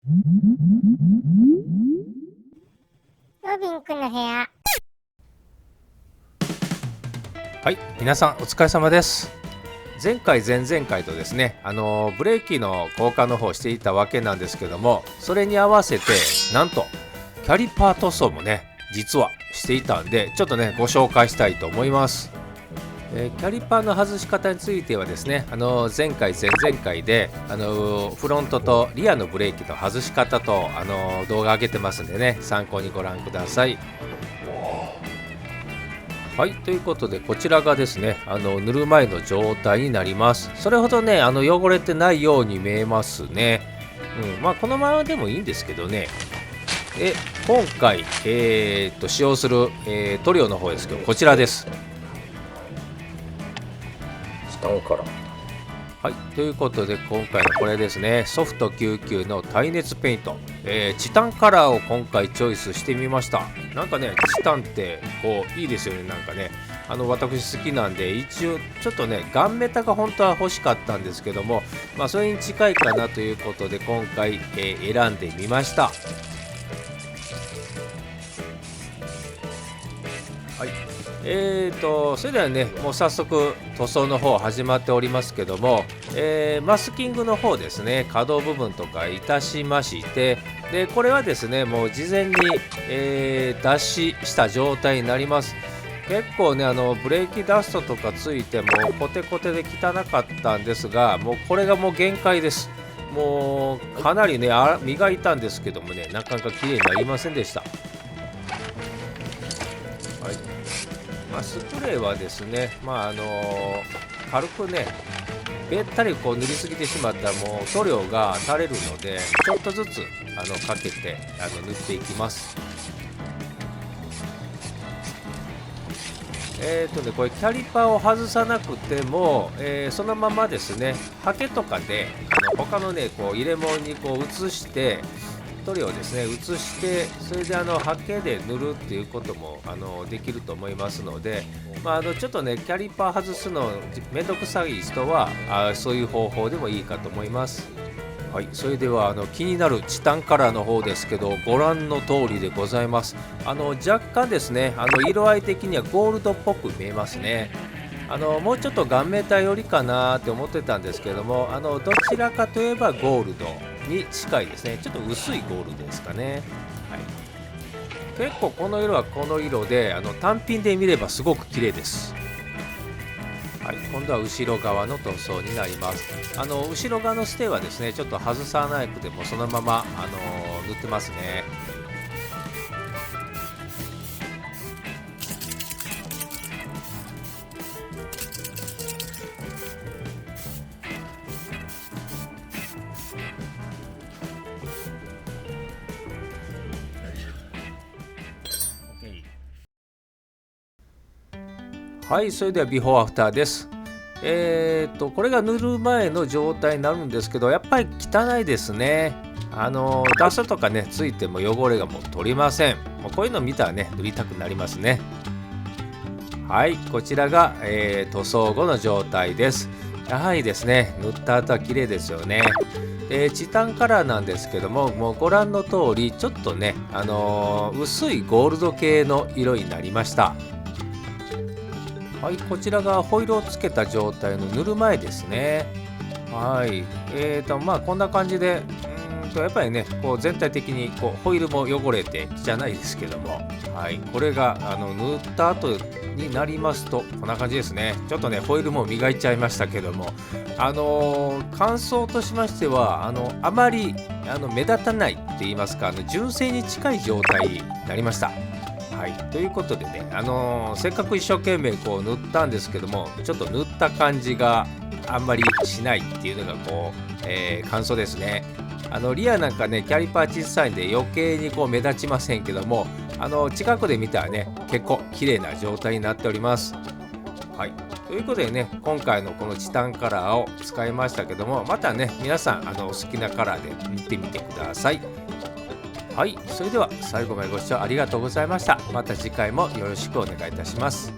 ロビンくんの部屋。はい、皆さんお疲れ様です。前回前々回とですね、ブレーキの交換の方をしていたわけなんですけども、それに合わせてなんとキャリパー塗装もね実はしていたんで、ちょっとねご紹介したいと思います。キャリパーの外し方についてはですね、前回前々回でフロントとリアのブレーキの外し方と動画上げてますんでね、参考にご覧ください。はい、ということでこちらがですね塗る前の状態になります。それほどね汚れてないように見えますね。まあこのままでもいいんですけどね。今回、使用する、塗料の方ですけど、こちらです。下からはい、ということで今回のこれですね、ソフト99の耐熱ペイント、チタンカラーを今回チョイスしてみました。なんかねチタンってこういいですよね。なんかね私好きなんで、一応ちょっとねガンメタが本当は欲しかったんですけども、まあそれに近いかなということで今回、選んでみました。はい、それではねもう早速塗装の方始まっておりますけども、マスキングの方ですね、可動部分とかいたしまして、でこれはですねもう事前に、脱脂した状態になります。結構ねブレーキダストとかついてもコテコテで汚かったんですが、もうこれがもう限界です。もうかなりね磨いたんですけどもね、なかなか綺麗になりませんでした。スプレーはですね、軽くねべったりこう塗りすぎてしまったらもう塗料が垂れるので、ちょっとずつかけて塗っていきます。これキャリパーを外さなくても、そのままですねハケとかで他のねこう入れ物にこう移して塗料をですね移して、それでハケで塗るっていうこともできると思いますので、ちょっとねキャリパー外すのめんどくさい人はそういう方法でもいいかと思います。はい、それでは気になるチタンカラーの方ですけど、ご覧の通りでございます。若干ですね色合い的にはゴールドっぽく見えますね。もうちょっとガンメーター寄りかなって思ってたんですけども、どちらかといえばゴールドに近いですね。ちょっと薄いゴールドですかね。はい、結構この色はこの色で単品で見ればすごく綺麗です。はい、今度は後ろ側の塗装になります。後ろ側のステーはですねちょっと外さなくてもそのまま塗ってますね。はい、それではビフォーアフターです。これが塗る前の状態になるんですけど、やっぱり汚いですね。ダストとかねついても汚れがもう取りません。もうこういうの見たらね塗りたくなりますね。はい、こちらが、塗装後の状態です。やはりですね塗った後は綺麗ですよね。チタンカラーなんですけども、もうご覧の通りちょっとね、薄いゴールド系の色になりました。はい、こちらがホイールをつけた状態の塗る前ですね。はい、こんな感じで、やっぱりねこう全体的にこうホイールも汚れて汚いですけども、はい、これが塗った後になりますとこんな感じですね。ちょっとねホイールも磨いちゃいましたけども、感想としましてはあまり目立たないって言いますか、純正に近い状態になりました。はい、ということでね、せっかく一生懸命こう塗ったんですけども、ちょっと塗った感じがあんまりしないっていうのがこう、感想ですね。リアなんかねキャリパー小さいんで余計にこう目立ちませんけども、近くで見たらね結構綺麗な状態になっております。はい、ということでね今回のこのチタンカラーを使いましたけども、またね皆さんお好きなカラーで見てみてください。はい、それでは最後までご視聴ありがとうございました。また次回もよろしくお願いいたします。